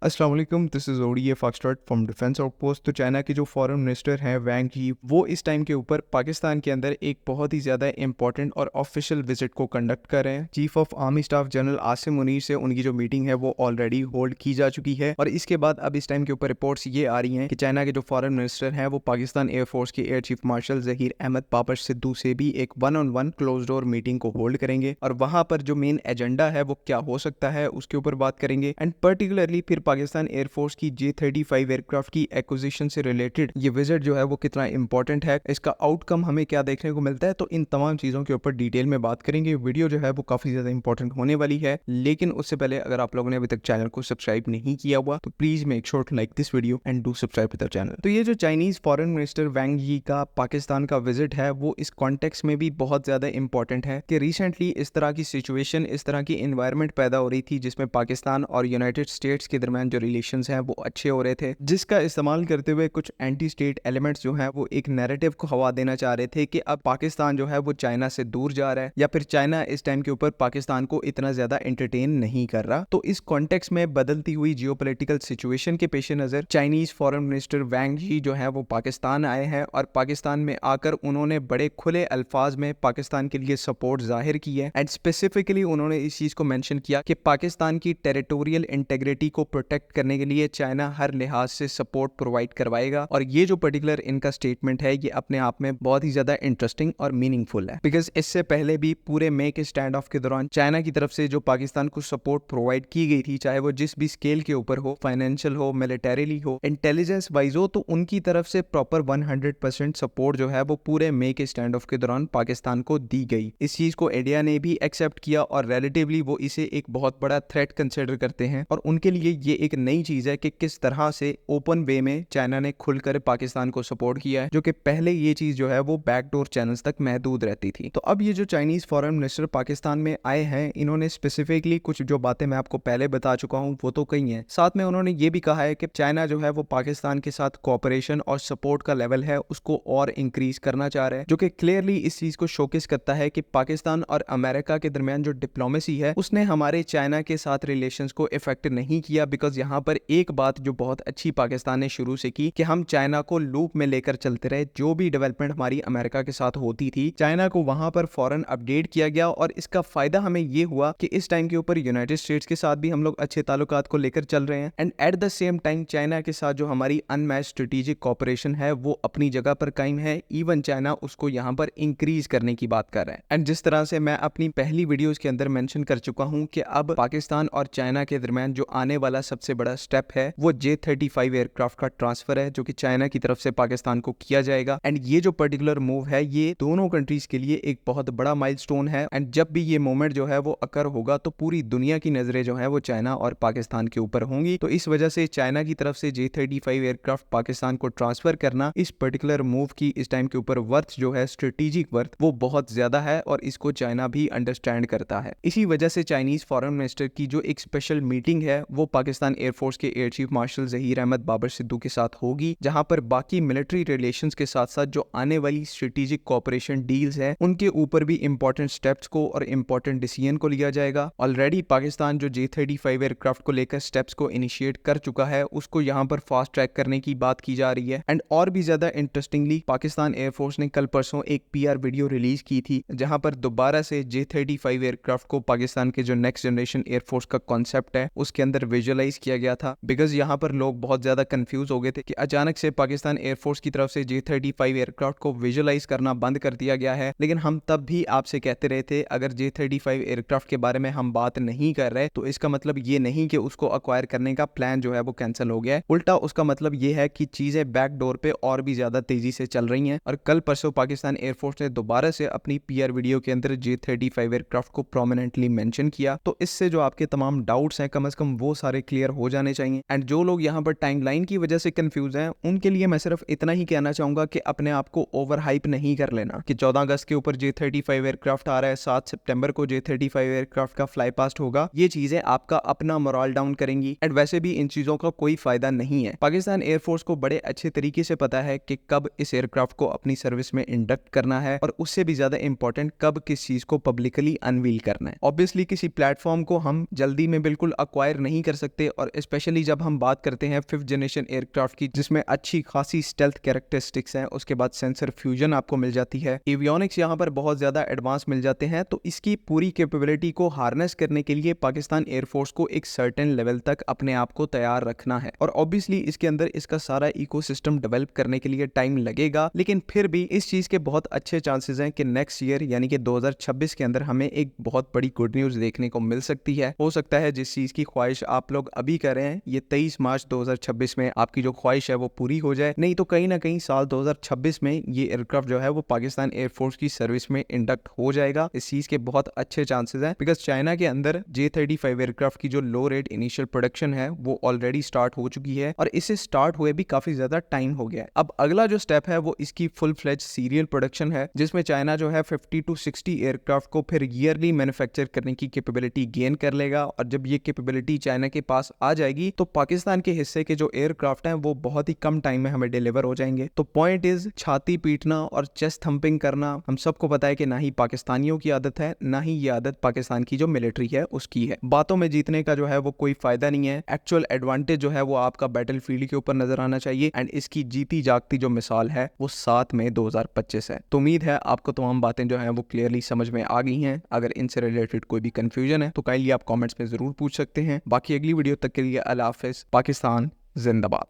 अस्सलाम वालेकुम, this is ODA foxtrot from defence outpost. तो चाइना के जो फॉरेन मिनिस्टर हैं वैंग यी, वो इस टाइम के ऊपर पाकिस्तान के अंदर एक बहुत ही ज़्यादा इंपॉर्टेंट और ऑफिशियल विजिट को कंडक्ट कर रहे हैं। Chief of army staff general Asim Munir से उनकी जो मीटिंग है वो ऑलरेडी होल्ड की जा चुकी है और इसके बाद अब इस टाइम के ऊपर रिपोर्ट्स ये आ रही हैं कि चाइना के जो फॉरेन मिनिस्टर हैं वो पाकिस्तान एयरफोर्स के air chief marshal Zaheer Ahmed Babar Sidhu से भी एक 1-on-1 क्लोज डोर मीटिंग को होल्ड करेंगे और वहां पर जो मेन एजेंडा है वो क्या हो सकता है उसके ऊपर बात करेंगे। एंड पर्टिकुलरली फिर पाकिस्तान एयरफोर्स की J-35 एयरक्राफ्ट की एक्विजिशन से रिलेटेड ये विजिट जो है वो कितना इंपॉर्टेंट है, इसका आउटकम हमें क्या देखने को मिलता है, तो इन तमाम चीजों के ऊपर डिटेल में बात करेंगे। वीडियो जो है वो काफी ज्यादा इंपॉर्टेंट होने वाली है, लेकिन उससे पहले अगर आप लोगों ने अभी तक चैनल को सब्सक्राइब नहीं किया हुआ तो please make sure to like this video and do subscribe to the channel. तो ये जो चाइनीज फॉरेन मिनिस्टर वैंग यी का पाकिस्तान का विजिट है वो इस कॉन्टेक्स्ट में भी बहुत ज्यादा इंपॉर्टेंट है कि रिसेंटली इस तरह की सिचुएशन, इस तरह की एनवायरनमेंट पैदा हो रही थी जिसमें पाकिस्तान और यूनाइटेड स्टेट्स के दरमियान जो रिलेशंस हैं वो अच्छे हो रहे थे, जिसका इस्तेमाल करते हुए कुछ एंटी स्टेट एलिमेंट्स जो हैं वो एक नैरेटिव को हवा देना चाह रहे थे कि अब पाकिस्तान जो है वो चाइना से दूर जा रहा है या फिर चाइना इस टाइम के ऊपर पाकिस्तान को इतना ज्यादा एंटरटेन नहीं कर रहा। तो इस कॉन्टेक्स्ट में बदलती हुई जियोपॉलिटिकल सिचुएशन के पेश नजर चाइनीज फॉरेन मिनिस्टर वैंग यी जो है वो पाकिस्तान आए हैं और पाकिस्तान में आकर उन्होंने बड़े खुले अल्फाज में पाकिस्तान के लिए सपोर्ट जाहिर की है एंड स्पेसिफिकली उन्होंने इस चीज को मेंशन किया कि पाकिस्तान की टेरिटोरियल इंटेग्रिटी को प्रोटेक्ट करने के लिए चाइना हर लिहाज से सपोर्ट प्रोवाइड करवाएगा। और ये जो पर्टिकुलर इनका स्टेटमेंट है ये अपने आप में बहुत ही ज्यादा इंटरेस्टिंग और मीनिंगफुल है, बिकॉज इससे पहले भी पूरे मेक स्टैंड ऑफ के दौरान चाइना की तरफ से जो पाकिस्तान को सपोर्ट प्रोवाइड की गई थी, चाहे वो जिस भी स्केल के ऊपर हो, फाइनेंशियल हो, मिलिटरीली हो, इंटेलिजेंस वाइज हो, तो उनकी तरफ से प्रॉपर 100% सपोर्ट जो है वो पूरे मेक स्टैंड ऑफ के दौरान पाकिस्तान को दी गई। इस चीज को इंडिया ने भी एक्सेप्ट किया और रिलेटिवली वो इसे एक बहुत बड़ा थ्रेट कंसिडर करते हैं और उनके लिए ये एक नई चीज है कि किस तरह से ओपन वे में चाइना ने खुलकर पाकिस्तान को सपोर्ट किया है, जो कि पहले ये चीज जो है वो बैकडोर चैनल्स तक महदूद रहती थी। तो अब ये जो चाइनीज फॉरेन मिनिस्टर पाकिस्तान में आए हैं, इन्होंने स्पेसिफिकली कुछ जो बातें मैं आपको पहले बता चुका हूँ वो तो कही है, साथ में उन्होंने ये भी कहा है कि चाइना जो है वो पाकिस्तान के साथ कोऑपरेशन और सपोर्ट का लेवल है उसको और इंक्रीज करना चाह रहा है, जो कि क्लियरली इस चीज को शोकेस करता है कि पाकिस्तान और अमेरिका के दरमियान जो डिप्लोमेसी है उसने हमारे चाइना के साथ रिलेशंस को इफेक्ट नहीं किया। बिकॉज यहाँ पर एक बात जो बहुत अच्छी पाकिस्तान ने शुरू से की कि हम चाइना को लूप में लेकर चलते रहे, जो भी डेवलपमेंट हमारी अमेरिका के साथ होती थी चाइना को वहां पर फौरन अपडेट किया गया और इसका फायदा हमें ये हुआ कि इस टाइम के ऊपर यूनाइटेड स्टेट्स के साथ भी हम लोग अच्छे ताल्लुकात को लेकर चल रहे हैं and at the same time China के साथ जो हमारी अनमैच्ड स्ट्रेटेजिक कॉपरेशन है वो अपनी जगह पर कायम है। इवन चाइना उसको यहाँ पर इंक्रीज करने की बात कर रहा है एंड जिस तरह से मैं अपनी पहली वीडियोस के अंदर मेंशन कर चुका हूँ कि अब पाकिस्तान और चाइना के दरमियान जो आने वाला सबसे बड़ा स्टेप है वो J-35 एयरक्राफ्ट का ट्रांसफर है, जो कि चाइना की तरफ से पाकिस्तान को किया जाएगा एंड ये जो पर्टिकुलर मूव है ये दोनों कंट्रीज के लिए एक बहुत बड़ा माइलस्टोन है एंड जब भी ये मोमेंट जो है वो अकर होगा तो पूरी दुनिया की नजरें जो है वो चाइना और पाकिस्तान के ऊपर होंगी। तो इस वजह से चाइना की तरफ से J-35 एयरक्राफ्ट पाकिस्तान को ट्रांसफर करना, इस पर्टिकुलर मूव की इस टाइम के ऊपर वर्थ जो है, स्ट्रेटेजिक वर्थ, वो बहुत ज्यादा है और इसको चाइना भी अंडरस्टैंड करता है। इसी वजह से चाइनीज फॉरेन मिनिस्टर की जो एक स्पेशल मीटिंग है वो पाकिस्तान एयरफोर्स के air chief marshal Zaheer Ahmed Babar Sidhu के साथ होगी, जहां पर बाकी मिलिट्री रिलेशंस के साथ साथ जो आने वाली स्ट्रेटेजिक कोऑपरेशन डील्स है उनके ऊपर भी इंपॉर्टेंट स्टेप्स को और इंपॉर्टेंट डिसीजन को लिया जाएगा। ऑलरेडी पाकिस्तान जो J-35 एयरक्राफ्ट को लेकर स्टेप्स को इनिशिएट कर चुका है उसको यहाँ पर फास्ट ट्रैक करने की बात की जा रही है एंड और भी ज्यादा इंटरेस्टिंगली पाकिस्तान एयरफोर्स ने कल परसों एक PR वीडियो रिलीज की थी जहां पर दोबारा से J-35 एयरक्राफ्ट को पाकिस्तान के जो नेक्स्ट जनरेशन एयरफोर्स का कॉन्सेप्ट है उसके अंदर विजुअलाइज किया गया था। बिकॉज यहाँ पर लोग बहुत ज्यादा कंफ्यूज हो गए थे कि अचानक से पाकिस्तान एयरफोर्स की तरफ से J-35 एयरक्राफ्ट को विजुअलाइज करना बंद कर दिया गया है, लेकिन हम तब भी आपसे कहते रहे थे अगर J-35 एयरक्राफ्ट के बारे में हम बात नहीं कर रहे तो इसका मतलब ये नहीं कि उसको अक्वायर करने का प्लान जो है वो कैंसिल हो गया है, उल्टा उसका मतलब ये है कि चीजें बैकडोर पे और भी ज्यादा तेजी से चल रही हैं। और कल परसों पाकिस्तान एयरफोर्स ने दोबारा से अपनी PR वीडियो के अंदर J-35 एयरक्राफ्ट को प्रोमिनेंटली मेंशन किया। तो इससे जो आपके तमाम डाउट्स हैं कम से कम वो सारे क्लियर हो जाने चाहिए एंड जो लोग यहाँ पर टाइमलाइन की वजह से कंफ्यूज हैं उनके लिए मैं सिर्फ इतना ही कहना चाहूंगा कि अपने आप को ओवर हाइप नहीं कर लेना कि 14 अगस्त के ऊपर J-35 एयरक्राफ्ट आ रहा है, 7 सितंबर को J-35 एयरक्राफ्ट का फ्लाई पास्ट होगा। ये चीजें आपका अपना मोरल डाउन करेंगी एंड वैसे भी इन चीजों का कोई फायदा नहीं है। पाकिस्तान एयरफोर्स को बड़े अच्छे तरीके से पता है कि कब इस एयरक्राफ्ट को अपनी सर्विस में इंडक्ट करना है और उससे भी ज्यादा इंपॉर्टेंट कब किस चीज को पब्लिकली अनवील करना है। ऑब्वियसली किसी प्लेटफॉर्म को हम जल्दी में बिल्कुल अक्वायर नहीं कर सकते और स्पेशली जब हम बात करते हैं 5th जनरेशन एयरक्राफ्ट की, जिसमें अच्छी खासी स्टेल्थ कैरेक्टरिस्टिक्स हैं, उसके बाद सेंसर फ्यूजन आपको मिल जाती है, एवियोनिक्स यहाँ पर बहुत ज्यादा एडवांस मिल जाते हैं, तो इसकी पूरी कैपेबिलिटी को हार्नेस करने के लिए पाकिस्तान एयरफोर्स को एक सर्टेन लेवल तक अपने आप को तैयार रखना है। और ऑब्वियसली इसके अंदर इसका सारा इकोसिस्टम डेवलप करने के लिए टाइम लगेगा, लेकिन फिर भी इस चीज के बहुत अच्छे चांसेस हैं कि नेक्स्ट ईयर यानी कि 2026 के अंदर हमें एक बहुत बड़ी गुड न्यूज देखने को मिल सकती है। हो सकता है जिस चीज की ख्वाहिश आप लोग अभी कर रहे हैं, ये 23 मार्च 2026 में आपकी जो ख्वाहिश है वो पूरी हो जाए, नहीं तो कहीं ना कहीं साल 2026 में ये एयरक्राफ्ट जो है वो पाकिस्तान एयरफोर्स की सर्विस में इंडक्ट हो जाएगा। इस चीज के बहुत अच्छे चांसेस हैं, बिकॉज चाइना के अंदर J-35 एयरक्राफ्ट की जो लो रेट इनिशियल प्रोडक्शन है वो ऑलरेडी स्टार्ट हो चुकी है, और इसे स्टार्ट हुए भी काफी ज्यादा टाइम हो गया है। अब अगला जो स्टेप है वो इसकी फुल फ्लेज सीरियल प्रोडक्शन है, जिसमें चाइना जो है 50 to 60 एयरक्राफ्ट को फिर ईयरली मैन्युफैक्चर करने की कैपेबिलिटी गेन कर लेगा। और जब ये कैपेबिलिटी चाइना के पास आ जाएगी तो पाकिस्तान के हिस्से के जो एयरक्राफ्ट हैं वो बहुत ही कम टाइम में हमें डिलीवर हो जाएंगे। तो पॉइंट इज, छाती पीटना और चेस्ट थंपिंग करना हम सबको पता है कि ना ही पाकिस्तानियों की आदत है, ना ही ये आदत पाकिस्तान की जो मिलिट्री है उसकी है। बातों में जीतने का जो है वो कोई फायदा नहीं है, एक्चुअल एडवांटेज जो है वो आपका बैटलफील्ड के ऊपर नजर आना चाहिए, एंड इसकी जीती जागती जो मिसाल है वो 7 मई 2025 है। तो उम्मीद है आपको तमाम बातें जो हैं वो क्लियरली समझ में आ गई हैं। अगर इनसे रिलेटेड कोई भी कंफ्यूजन है तो काइंडली आप कमेंट्स में जरूर पूछ सकते हैं। बाकी अगली वीडियो तक के लिए अल्लाह हाफिज। पाकिस्तान जिंदाबाद।